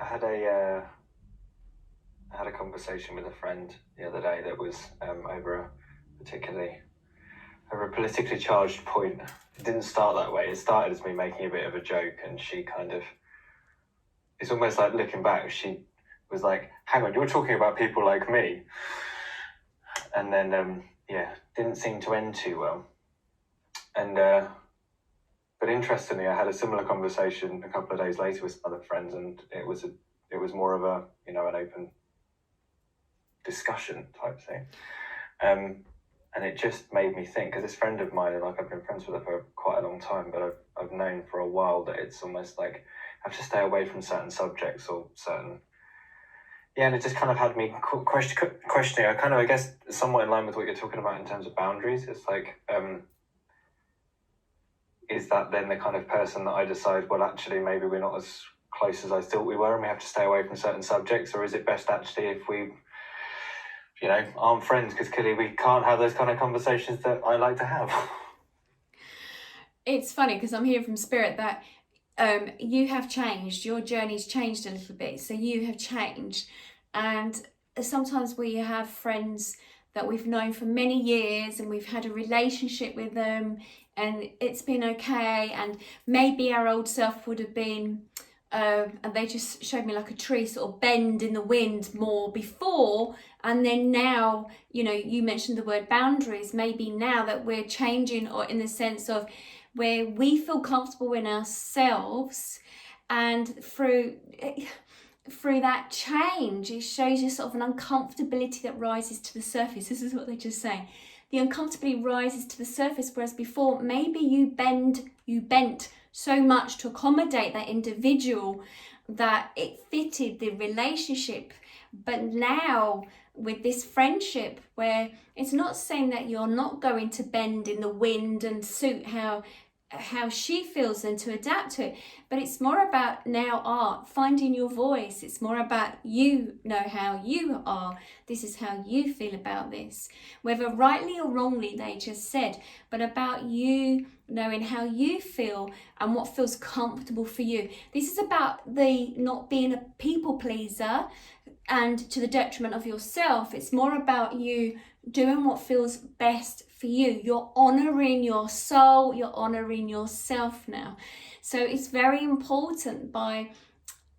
I had a conversation with a friend the other day that was over a politically charged point. It didn't start that way. It started as me making a bit of a joke, and she kind of, it's almost like looking back, she was like, hang on, you're talking about people like me. And then, didn't seem to end too well. And, but interestingly, I had a similar conversation a couple of days later with some other friends, and it was more of a, an open discussion type thing. And it just made me think, because this friend of mine, like I've been friends with her for quite a long time, but I've known for a while that it's almost like I have to stay away from certain subjects or certain... Yeah, and it just kind of had me questioning. I guess, somewhat in line with what you're talking about in terms of boundaries. It's like, is that then the kind of person that I decide, well, actually, maybe we're not as close as I thought we were and we have to stay away from certain subjects? Or is it best actually if we, aren't friends, because clearly we can't have those kind of conversations that I like to have? It's funny because I'm hearing from Spirit that you have changed, your journey's changed a little bit, so you have changed. And sometimes we have friends that we've known for many years and we've had a relationship with them and it's been okay, and maybe our old self would have been and they just showed me like a tree sort of bend in the wind more before, and then now, you mentioned the word boundaries, maybe now that we're changing, or in the sense of where we feel comfortable in ourselves, and through that change, it shows you sort of an uncomfortability that rises to the surface. This is what they just say. The uncomfortability rises to the surface, whereas before maybe you bent so much to accommodate that individual that it fitted the relationship. But now with this friendship, where it's not saying that you're not going to bend in the wind and suit how she feels and to adapt to it, but it's more about now finding your voice. It's more about you know how you are. This is how you feel about this, whether rightly or wrongly they just said, but about you knowing how you feel and what feels comfortable for you. This is about the not being a people pleaser and to the detriment of yourself. It's more about you doing what feels best for you. You're honoring your soul, you're honoring yourself now. So it's very important, by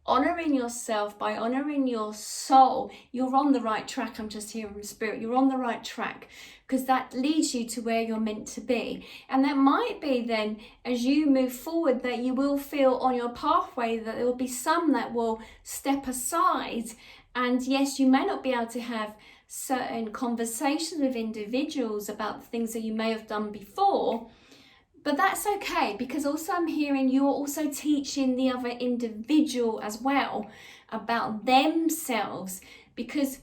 honoring yourself, by honoring your soul, you're on the right track. I'm just hearing from Spirit, you're on the right track, because that leads you to where you're meant to be. And that might be then, as you move forward, that you will feel on your pathway that there will be some that will step aside. And yes, you may not be able to have certain conversations with individuals about the things that you may have done before, but that's okay, because also I'm hearing you're also teaching the other individual as well about themselves. Because,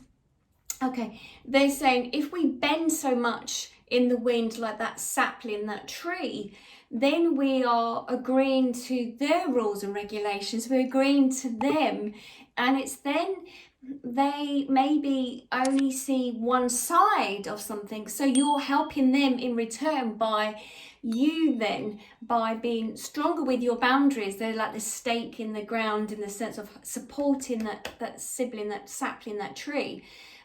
okay, they're saying if we bend so much in the wind like that sapling, that tree, then we are agreeing to their rules and regulations, we're agreeing to them, and it's then they maybe only see one side of something, so you're helping them in return by being stronger with your boundaries. They're like the stake in the ground, in the sense of supporting that sibling, that sapling, that tree.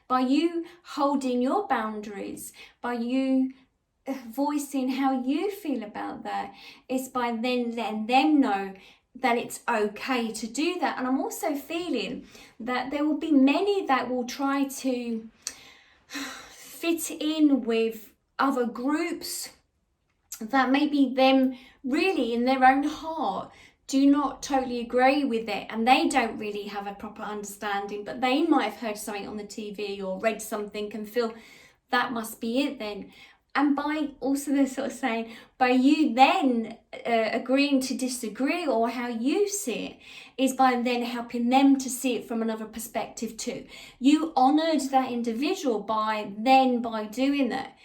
By you holding your boundaries, by you voicing how you feel about that, it's by then letting them know that it's okay to do that. And I'm also feeling that there will be many that will try to fit in with other groups that maybe them really in their own heart do not totally agree with it, and they don't really have a proper understanding, but they might have heard something on the TV or read something and feel that must be it then. And by also they're sort of saying, by you then agreeing to disagree or how you see it, is by then helping them to see it from another perspective too. You honoured that individual by doing that.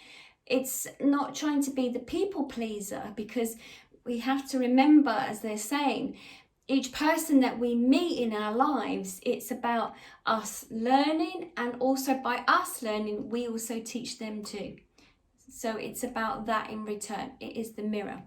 It's not trying to be the people pleaser, because we have to remember, as they're saying, each person that we meet in our lives, it's about us learning, and also by us learning, we also teach them too. So it's about that in return. It is the mirror.